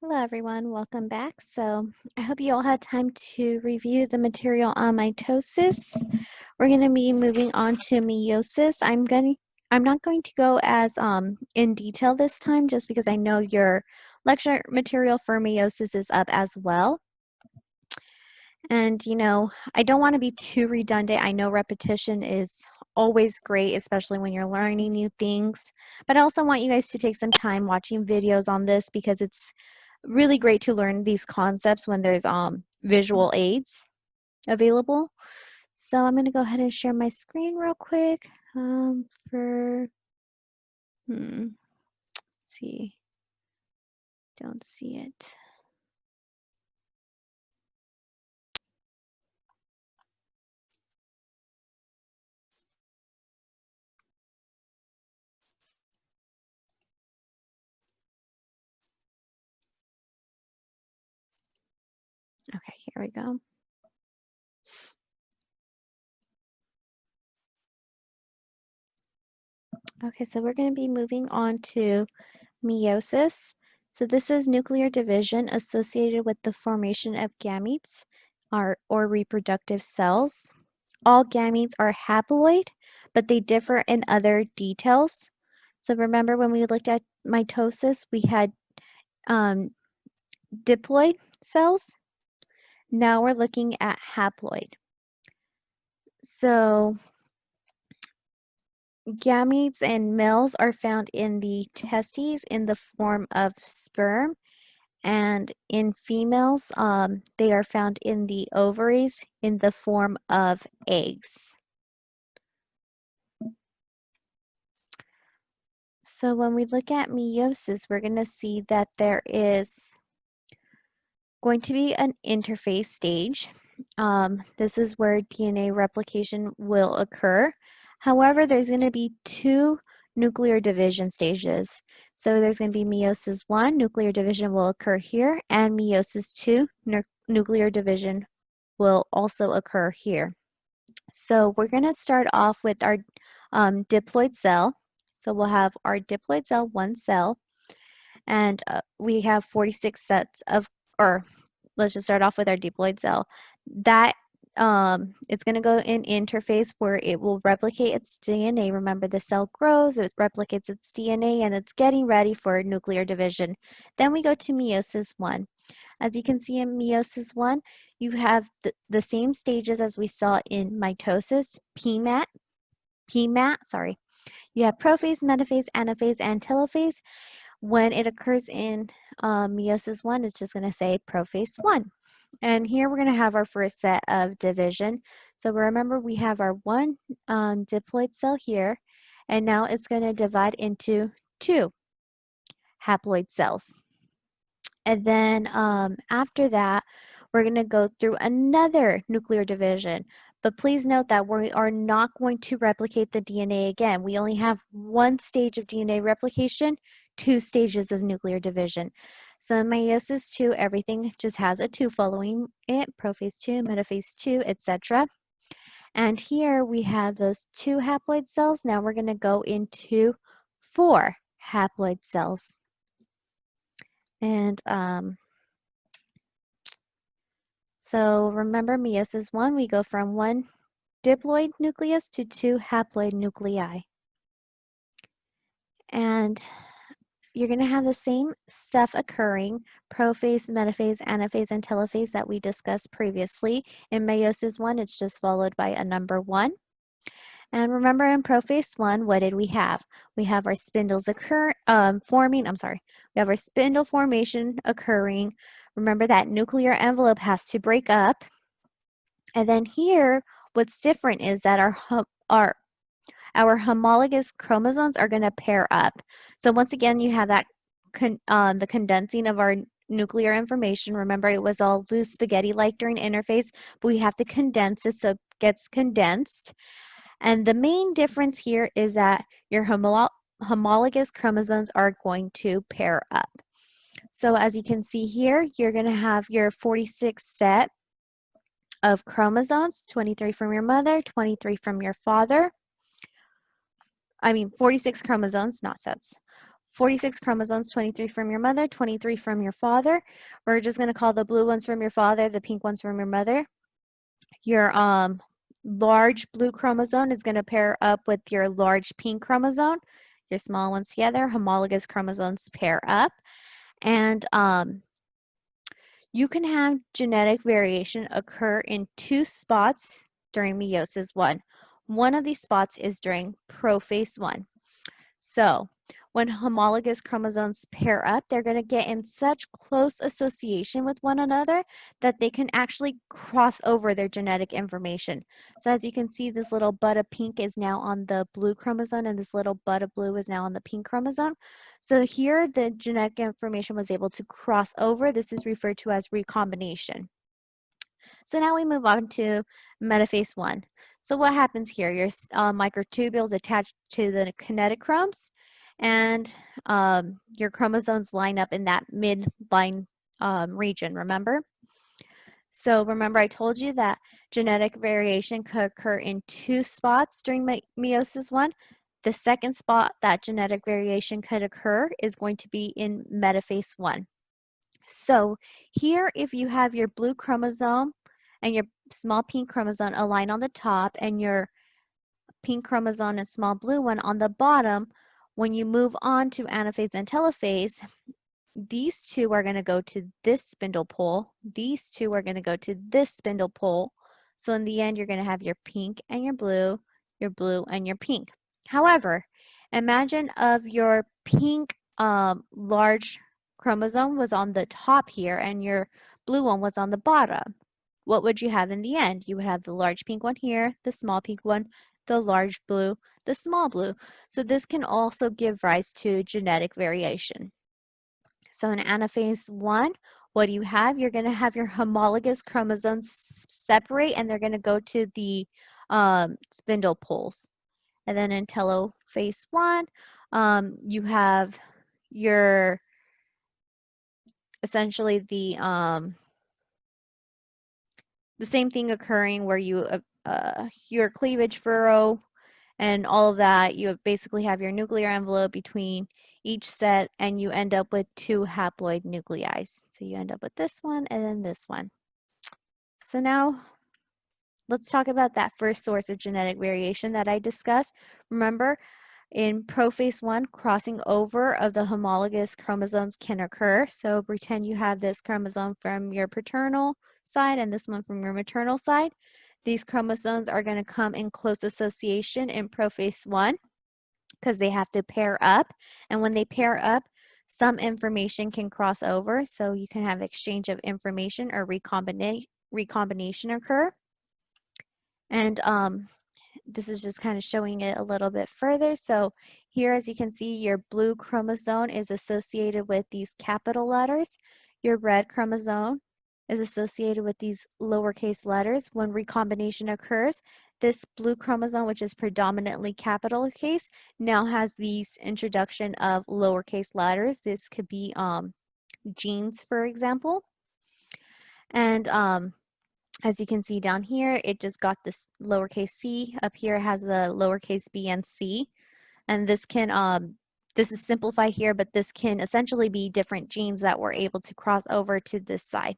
Hello everyone, welcome back. So I hope you all had time to review the material on mitosis. We're going to be moving on to meiosis. I'm not going to go as in detail this time just because I know your lecture material for meiosis is up as well. And I don't want to be too redundant. I know repetition is always great, especially when you're learning new things. But I also want you guys to take some time watching videos on this because it's really great to learn these concepts when there's visual aids available. So I'm going to go ahead and share my screen real quick for let's see, don't see it. Okay, here we go. Okay, so we're going to be moving on to meiosis. So this is nuclear division associated with the formation of gametes or reproductive cells. All gametes are haploid, but they differ in other details. So remember when we looked at mitosis, we had diploid cells. Now we're looking at haploid. So gametes in males are found in the testes in the form of sperm, and in females, they are found in the ovaries in the form of eggs. So when we look at meiosis, we're going to see that there is going to be an interphase stage. This is where DNA replication will occur. However, there's going to be two nuclear division stages. So there's going to be meiosis 1, nuclear division will occur here, and meiosis 2, nuclear division will also occur here. So we're going to start off with our diploid cell. So we'll have our diploid cell, one cell, and we have 46 sets of, or let's just start off with our diploid cell. That it's going to go in interphase where it will replicate its DNA. Remember, the cell grows, it replicates its DNA, and it's getting ready for nuclear division. Then we go to meiosis 1. As you can see in meiosis 1, you have the same stages as we saw in mitosis, PMAT, sorry. You have prophase, metaphase, anaphase, and telophase. When it occurs in meiosis 1, it's just going to say prophase 1. And here we're going to have our first set of division. So remember, we have our one diploid cell here, and now it's going to divide into two haploid cells. And then after that, we're going to go through another nuclear division. But please note that we are not going to replicate the DNA again. We only have one stage of DNA replication, two stages of nuclear division. So in meiosis 2, everything just has a 2 following it, prophase 2, metaphase 2, etc. And here we have those 2 haploid cells. Now we're going to go into 4 haploid cells. And so remember, meiosis 1, we go from 1 diploid nucleus to 2 haploid nuclei. And you're going to have the same stuff occurring, prophase, metaphase, anaphase, and telophase that we discussed previously. In meiosis 1, it's just followed by a number 1. And remember, in prophase 1, what did we have? We have our spindles forming. We have our spindle formation occurring. Remember that nuclear envelope has to break up. And then here, what's different is that our homologous chromosomes are going to pair up. So once again, you have that the condensing of our nuclear information. Remember, it was all loose spaghetti-like during interphase, but we have to condense it so it gets condensed. And the main difference here is that your homologous chromosomes are going to pair up. So as you can see here, you're going to have your 46 set of chromosomes, 23 from your mother, 23 from your father. 46 chromosomes, not sets. 46 chromosomes, 23 from your mother, 23 from your father. We're just going to call the blue ones from your father, the pink ones from your mother. Your large blue chromosome is going to pair up with your large pink chromosome. Your small ones together, homologous chromosomes pair up. And you can have genetic variation occur in 2 spots during meiosis 1. One of these spots is during prophase 1. So when homologous chromosomes pair up, they're going to get in such close association with one another that they can actually cross over their genetic information. So as you can see, this little bud of pink is now on the blue chromosome, and this little bud of blue is now on the pink chromosome. So here the genetic information was able to cross over. This is referred to as recombination. So now we move on to metaphase 1. So what happens here? Your microtubules attached to the kinetochromes, and your chromosomes line up in that midline region, remember? So remember I told you that genetic variation could occur in 2 spots during meiosis 1. The second spot that genetic variation could occur is going to be in metaphase 1. So here, if you have your blue chromosome and your small pink chromosome aligned on the top and your pink chromosome and small blue one on the bottom, when you move on to anaphase and telophase, these two are going to go to this spindle pole. These two are going to go to this spindle pole. So in the end, you're going to have your pink and your blue and your pink. However, imagine of your pink large chromosome was on the top here and your blue one was on the bottom. What would you have in the end? You would have the large pink one here, the small pink one, the large blue, the small blue. So this can also give rise to genetic variation. So in anaphase 1, what do you have? You're going to have your homologous chromosomes separate, and they're going to go to the spindle poles. And then in telophase 1, you have your essentially the same thing occurring where you your cleavage furrow and all of that. You basically have your nuclear envelope between each set, and you end up with 2 haploid nuclei. So you end up with this one and then this one. So now let's talk about that first source of genetic variation that I discussed. Remember, in prophase 1, crossing over of the homologous chromosomes can occur. So pretend you have this chromosome from your paternal side and this one from your maternal side. These chromosomes are going to come in close association in prophase 1 because they have to pair up. And when they pair up, some information can cross over. So you can have exchange of information or recombination occur. And this is just kind of showing it a little bit further. So here, as you can see, your blue chromosome is associated with these capital letters. Your red chromosome is associated with these lowercase letters. When recombination occurs, this blue chromosome, which is predominantly capital case, now has these introduction of lowercase letters. This could be genes, for example. And as you can see down here, it just got this lowercase c. Up here has the lowercase b and c. And this can, this is simplified here, but this can essentially be different genes that were able to cross over to this side.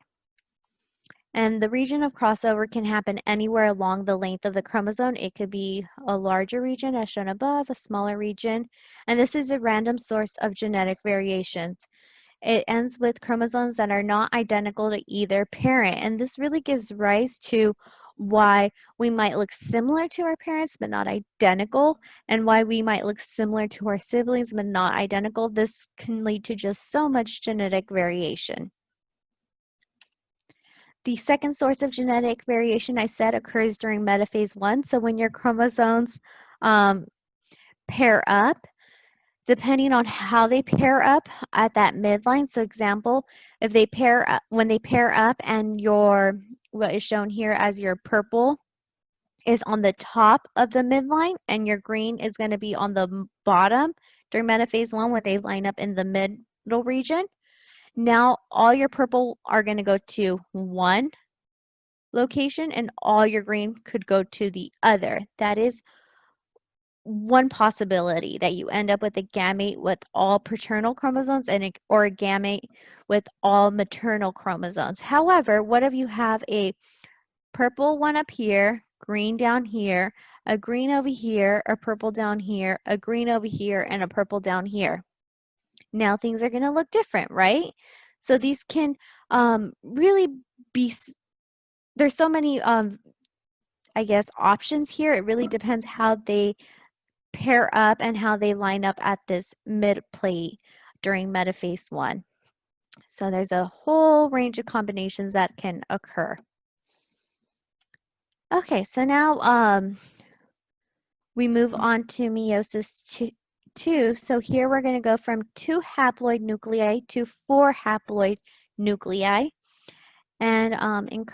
And the region of crossover can happen anywhere along the length of the chromosome. It could be a larger region as shown above, a smaller region, and this is a random source of genetic variations. It ends with chromosomes that are not identical to either parent, and this really gives rise to why we might look similar to our parents but not identical, and why we might look similar to our siblings but not identical. This can lead to just so much genetic variation. The second source of genetic variation I said occurs during metaphase 1. So when your chromosomes pair up, depending on how they pair up at that midline. So example, if they pair up, when they pair up and your, what is shown here as your purple is on the top of the midline and your green is going to be on the bottom during metaphase 1 when they line up in the middle region. Now all your purple are going to go to one location and all your green could go to the other. That is one possibility that you end up with a gamete with all paternal chromosomes or a gamete with all maternal chromosomes. However, what if you have a purple one up here, green down here, a green over here, a purple down here, a green over here, and a purple down here? Now things are going to look different, right? So these can really be, there's so many, I guess, options here. It really depends how they pair up and how they line up at this mid plate during metaphase 1. So there's a whole range of combinations that can occur. Okay, so now we move on to meiosis 2. So here we're going to go from 2 haploid nuclei to 4 haploid nuclei. And in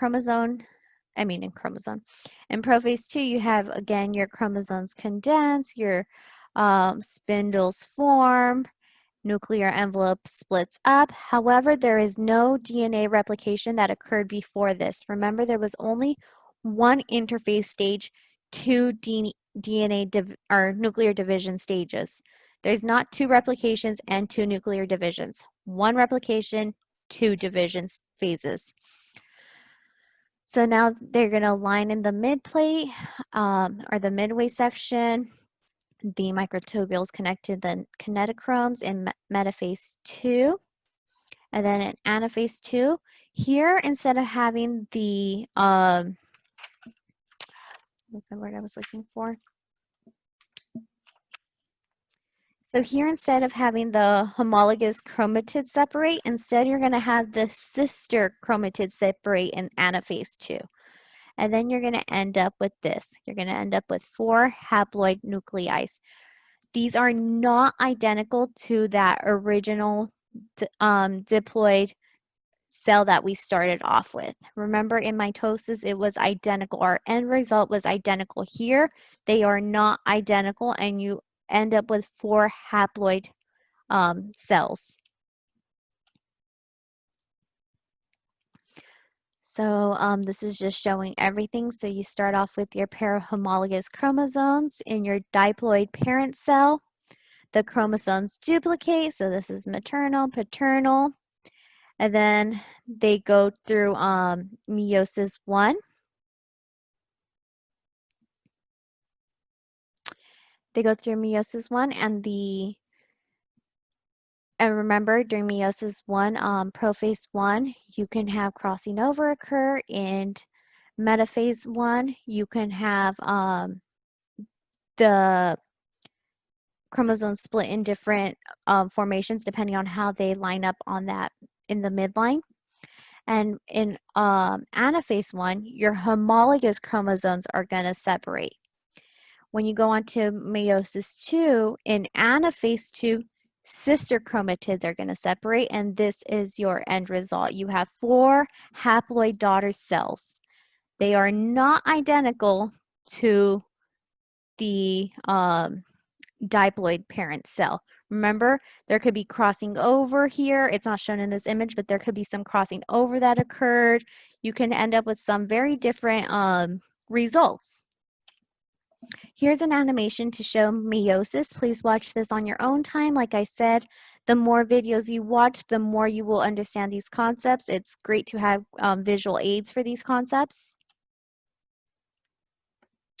prophase 2, you have, again, your chromosomes condense, your spindles form, nuclear envelope splits up. However, there is no DNA replication that occurred before this. Remember, there was only one interphase stage, 2 DNA or nuclear division stages. There's not 2 replications and 2 nuclear divisions. 1 replication, 2 division phases. So now they're going to line in the mid plate or the midway section. The microtubules connect to the kinetochromes in metaphase 2. And then in anaphase 2, here instead of having the, what's the word I was looking for? So here, instead of having the homologous chromatids separate, instead you're going to have the sister chromatids separate in anaphase 2. And then you're going to end up with this. You're going to end up with 4 haploid nuclei. These are not identical to that original diploid cell that we started off with. Remember, in mitosis, it was identical. Our end result was identical. Here, they are not identical, and you end up with 4 haploid cells. So this is just showing everything. So you start off with your pair of homologous chromosomes in your diploid parent cell. The chromosomes duplicate. So this is maternal, paternal. And then they go through meiosis 1. They go through meiosis 1 and remember, during meiosis 1, prophase 1, you can have crossing over occur. In metaphase 1, you can have the chromosomes split in different formations depending on how they line up on that in the midline. And in anaphase 1, your homologous chromosomes are going to separate. When you go on to meiosis 2, in anaphase 2, sister chromatids are going to separate, and this is your end result. You have 4 haploid daughter cells. They are not identical to the diploid parent cell. Remember, there could be crossing over here. It's not shown in this image, but there could be some crossing over that occurred. You can end up with some very different results. Here's an animation to show meiosis. Please watch this on your own time. Like I said, the more videos you watch, the more you will understand these concepts. It's great to have visual aids for these concepts.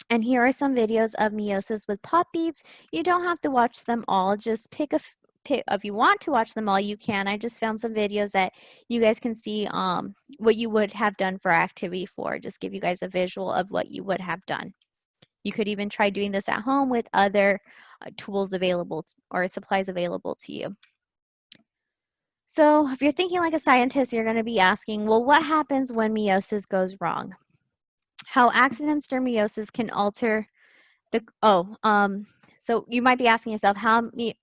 And here are some videos of meiosis with pop beads. You don't have to watch them all. Just pick if you want to watch them all, you can. I just found some videos that you guys can see what you would have done for activity 4. Just give you guys a visual of what you would have done. You could even try doing this at home with other tools available or supplies available to you. So if you're thinking like a scientist, you're going to be asking, well, what happens when meiosis goes wrong? How accidents during meiosis can alter the, so you might be asking yourself,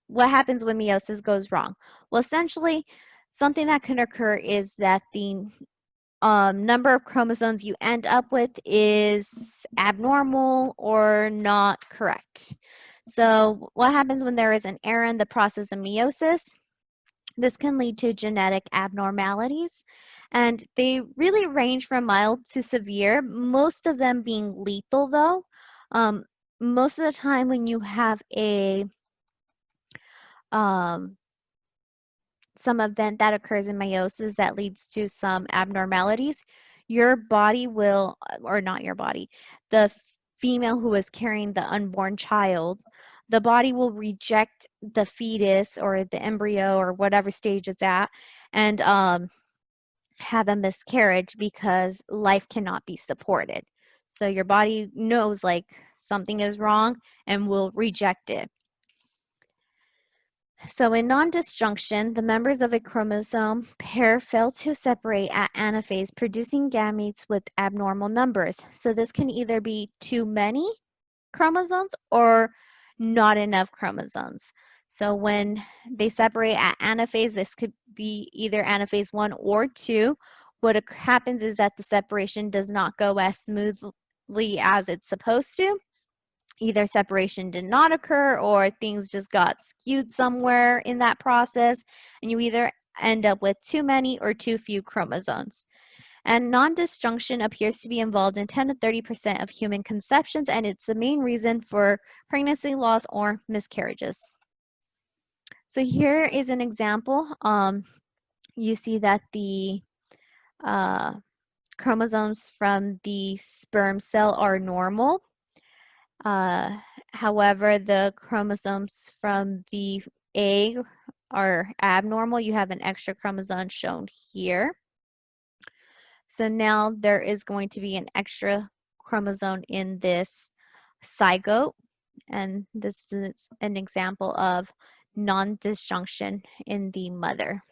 what happens when meiosis goes wrong? Well, essentially, something that can occur is that the number of chromosomes you end up with is abnormal or not correct. So what happens when there is an error in the process of meiosis? This can lead to genetic abnormalities, and they really range from mild to severe, most of them being lethal though. most of the time when you have a some event that occurs in meiosis that leads to some abnormalities, your body will, or not your body, the female who is carrying the unborn child, the body will reject the fetus or the embryo or whatever stage it's at, and have a miscarriage because life cannot be supported. So your body knows like something is wrong and will reject it. So in non-disjunction, the members of a chromosome pair fail to separate at anaphase, producing gametes with abnormal numbers. So this can either be too many chromosomes or not enough chromosomes. So when they separate at anaphase, this could be either anaphase 1 or 2. What happens is that the separation does not go as smoothly as it's supposed to. Either separation did not occur or things just got skewed somewhere in that process, and you either end up with too many or too few chromosomes. And non-disjunction appears to be involved in 10 to 30% of human conceptions, and it's the main reason for pregnancy loss or miscarriages. So here is an example. You see that the chromosomes from the sperm cell are normal. However, the chromosomes from the egg are abnormal. You have an extra chromosome shown here. So now there is going to be an extra chromosome in this zygote, and this is an example of non-disjunction in the mother.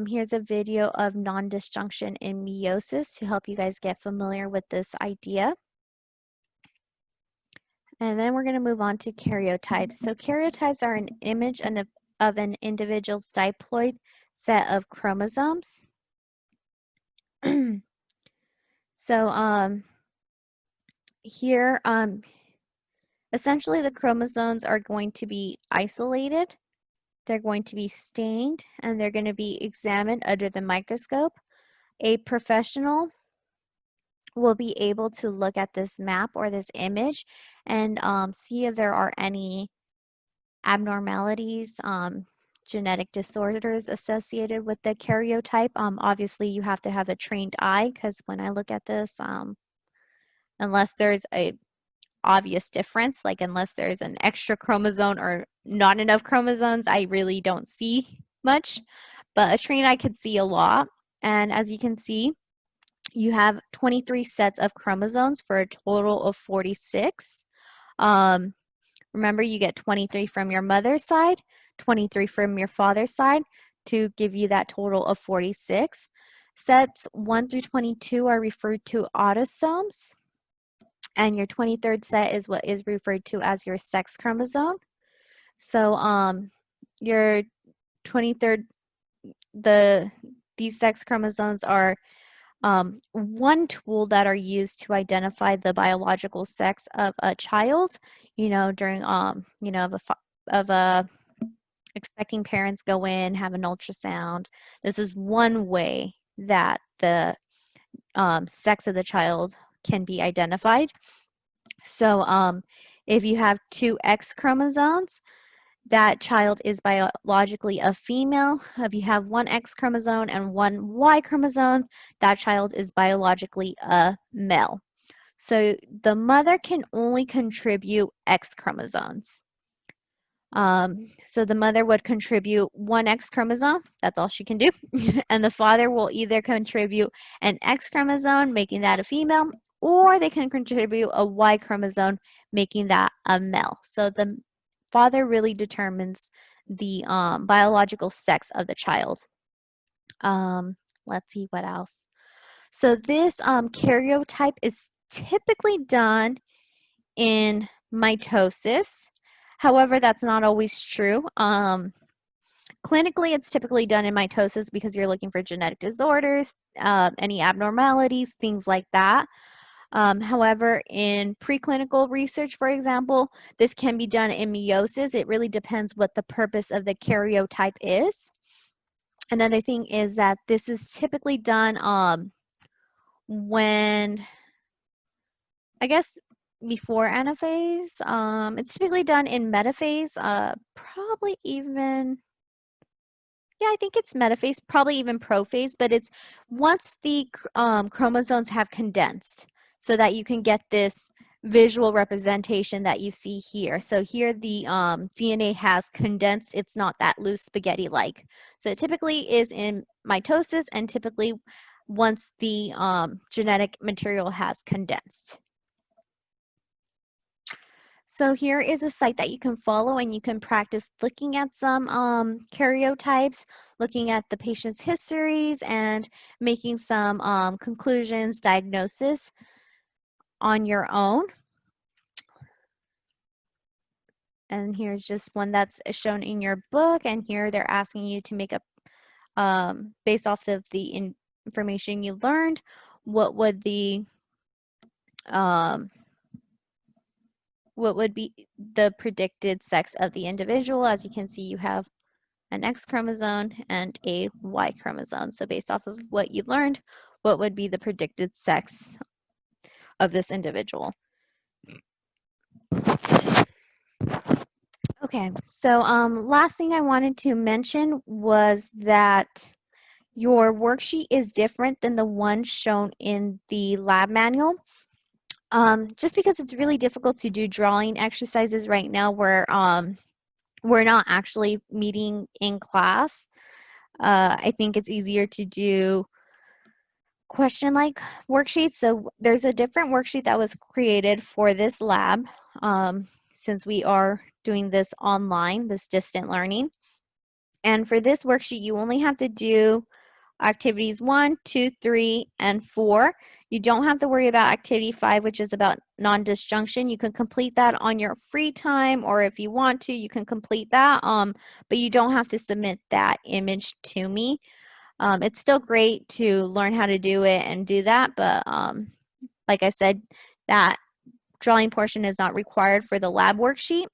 Here's a video of non-disjunction in meiosis to help you guys get familiar with this idea. And then we're going to move on to karyotypes. So karyotypes are an image of an individual's diploid set of chromosomes. So here, essentially the chromosomes are going to be isolated. They're going to be stained and they're going to be examined under the microscope. A professional will be able to look at this map or this image and see if there are any abnormalities, genetic disorders associated with the karyotype. Obviously, you have to have a trained eye because when I look at this, unless there's a obvious difference, like unless there's an extra chromosome or not enough chromosomes, I really don't see much. But a trained eye could see a lot. And as you can see, you have 23 sets of chromosomes for a total of 46. Remember, you get 23 from your mother's side, 23 from your father's side to give you that total of 46. Sets 1 through 22 are referred to autosomes, and your 23rd set is what is referred to as your sex chromosome. So your 23rd, these sex chromosomes are one tool that are used to identify the biological sex of a child, during, of a expecting parents go in, have an ultrasound. This is one way that the sex of the child can be identified. So if you have two X chromosomes, that child is biologically a female. If you have one X chromosome and one Y chromosome, that child is biologically a male. So the mother can only contribute X chromosomes. So the mother would contribute one X chromosome, that's all she can do, and the father will either contribute an X chromosome, making that a female, or they can contribute a Y chromosome, making that a male. So the father really determines the biological sex of the child. Let's see what else. So this karyotype is typically done in mitosis. However, that's not always true. Clinically, it's typically done in mitosis because you're looking for genetic disorders, any abnormalities, things like that. However, in preclinical research, for example, this can be done in meiosis. It really depends what the purpose of the karyotype is. Another thing is that this is typically done when, I guess, before anaphase. It's typically done in metaphase, probably even, yeah, I think it's metaphase, probably even prophase, but it's once the chromosomes have condensed so that you can get this visual representation that you see here. So here the DNA has condensed. It's not that loose spaghetti-like. So it typically is in mitosis and typically once the genetic material has condensed. So here is a site that you can follow and you can practice looking at some karyotypes, looking at the patient's histories and making some conclusions, diagnosis on your own. And here's just one that's shown in your book, and here they're asking you to make a, based off of the information you learned, what would um, be the predicted sex of the individual. As you can see, you have an X chromosome and a Y chromosome. So based off of what you learned, what would be the predicted sex of this individual? Okay, so last thing I wanted to mention was that your worksheet is different than the one shown in the lab manual. Just because it's really difficult to do drawing exercises right now where we're not actually meeting in class. I think it's easier to do question-like worksheets. So there's a different worksheet that was created for this lab since we are doing this online, this distant learning. And for this worksheet, you only have to do activities 1, 2, 3, and 4. You don't have to worry about activity 5, which is about non-disjunction. You can complete that on your free time, or if you want to, you can complete that. But you don't have to submit that image to me. It's still great to learn how to do it and do that, but like I said, that drawing portion is not required for the lab worksheet.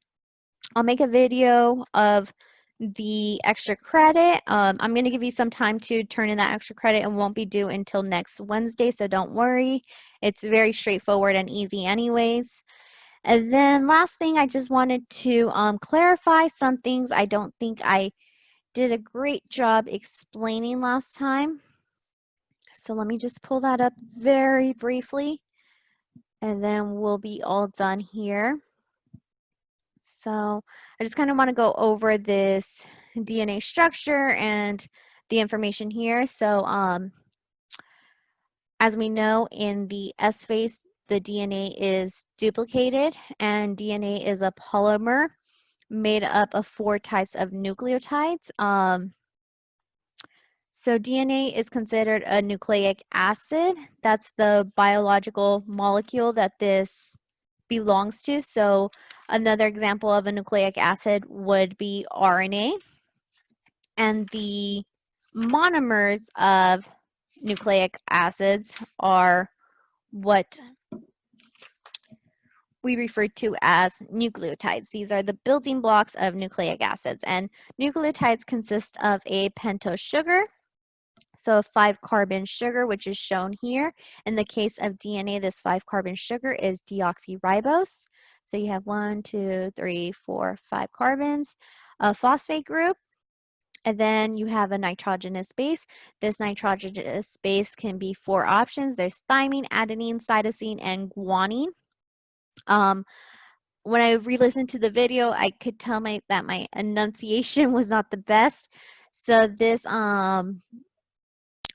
I'll make a video of the extra credit. I'm going to give you some time to turn in that extra credit and won't be due until next Wednesday, so don't worry. It's very straightforward and easy anyways. And then last thing, I just wanted to clarify some things I don't think I did a great job explaining last time. So let me just pull that up very briefly and then we'll be all done here. So I just kind of want to go over this DNA structure and the information here. So as we know, in the S phase, the DNA is duplicated, and DNA is a polymer made up of 4 types of nucleotides. So DNA is considered a nucleic acid. That's the biological molecule that this belongs to. So another example of a nucleic acid would be RNA. And the monomers of nucleic acids are what we refer to as nucleotides. These are the building blocks of nucleic acids. And nucleotides consist of a pentose sugar, so a 5-carbon sugar, which is shown here. In the case of DNA, this 5-carbon sugar is deoxyribose. So you have 1, 2, 3, 4, 5 carbons. A phosphate group, and then you have a nitrogenous base. This nitrogenous base can be 4 options. There's thymine, adenine, cytosine, and guanine. When I re-listened to the video, I could tell that my enunciation was not the best. So this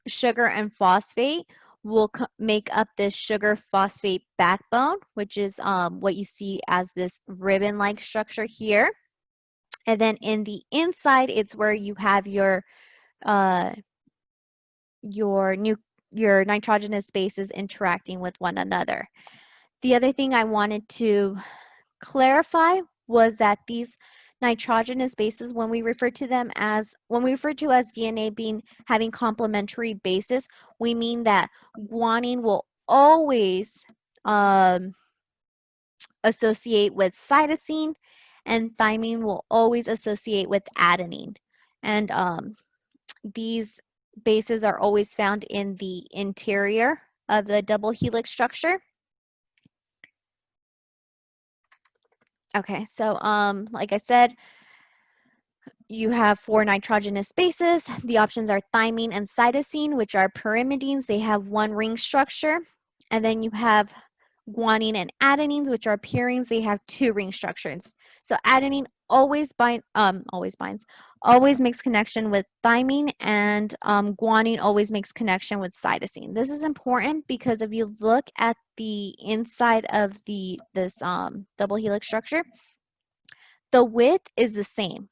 sugar and phosphate will make up this sugar phosphate backbone, which is what you see as this ribbon-like structure here. And then in the inside, it's where you have your nitrogenous bases interacting with one another. The other thing I wanted to clarify was that these nitrogenous bases, when we refer to as DNA having complementary bases, we mean that guanine will always associate with cytosine, and thymine will always associate with adenine. And these bases are always found in the interior of the double helix structure. Okay, so like I said, you have 4 nitrogenous bases. The options are thymine and cytosine, which are pyrimidines. They have 1 ring structure. And then you have guanine and adenines, which are purines. They have 2 ring structures. So adenine always makes connection with thymine, and guanine always makes connection with cytosine. This is important because if you look at the inside of this double helix structure, the width is the same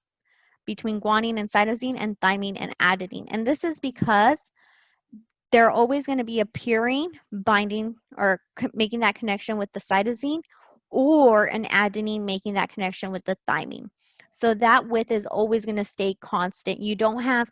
between guanine and cytosine and thymine and adenine. And this is because they're always going to be a purine binding or making that connection with the cytosine, or an adenine making that connection with the thymine. So that width is always going to stay constant. You don't have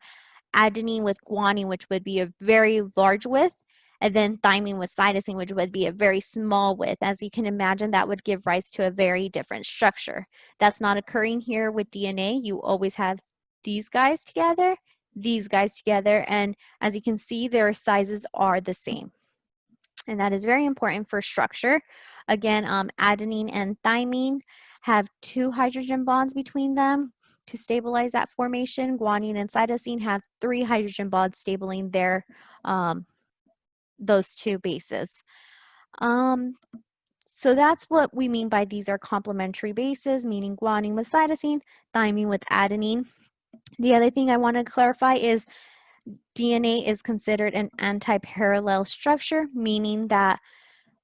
adenine with guanine, which would be a very large width, and then thymine with cytosine, which would be a very small width. As you can imagine, that would give rise to a very different structure. That's not occurring here with DNA. You always have these guys together, and as you can see, their sizes are the same. And that is very important for structure. Again, adenine and thymine have 2 hydrogen bonds between them to stabilize that formation. Guanine and cytosine have 3 hydrogen bonds stabilizing their those 2 bases. So that's what we mean by these are complementary bases, meaning guanine with cytosine, thymine with adenine. The other thing I want to clarify is DNA is considered an anti-parallel structure, meaning that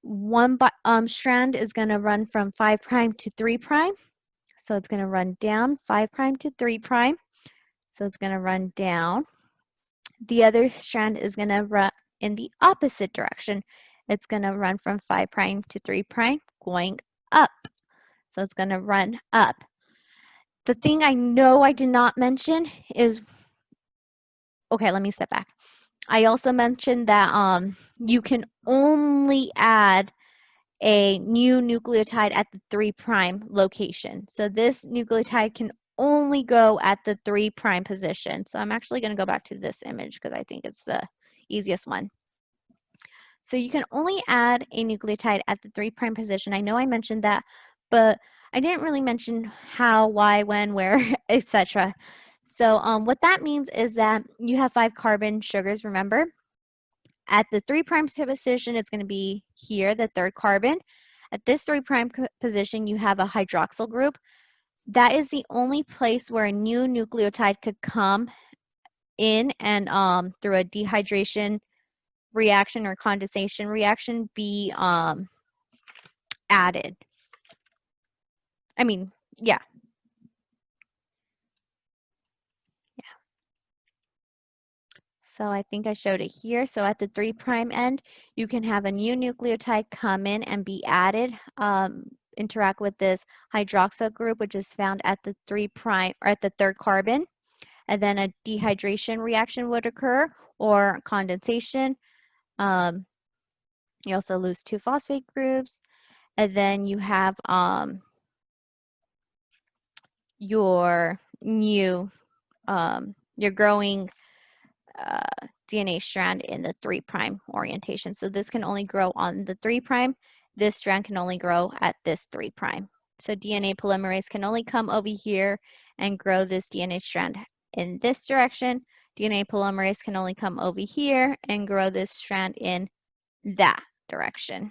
one strand is going to run from 5' to 3'. So it's going to run down 5' to 3'. So it's going to run down. The other strand is going to run in the opposite direction. It's going to run from 5' to 3', going up. So it's going to run up. The thing I know I did not mention is, okay, let me step back. I also mentioned that you can only add a new nucleotide at the 3' location. So this nucleotide can only go at the 3' position. So I'm actually going to go back to this image because I think it's the easiest one. So you can only add a nucleotide at the 3' position. I know I mentioned that, but I didn't really mention how, why, when, where, etc. So what that means is that you have 5 carbon sugars, remember? At the 3' position, it's going to be here, the 3rd carbon. At this 3' position, you have a hydroxyl group. That is the only place where a new nucleotide could come in and through a dehydration reaction or condensation reaction be added. I mean, yeah. So I think I showed it here. So at the 3' end, you can have a new nucleotide come in and be added, interact with this hydroxyl group, which is found at the 3' or at the 3rd carbon. And then a dehydration reaction would occur, or condensation. You also lose 2 phosphate groups. And then you have your new, your growing DNA strand in the 3' orientation. So this can only grow on the 3'. This strand can only grow at this 3'. So DNA polymerase can only come over here and grow this DNA strand in this direction. DNA polymerase can only come over here and grow this strand in that direction.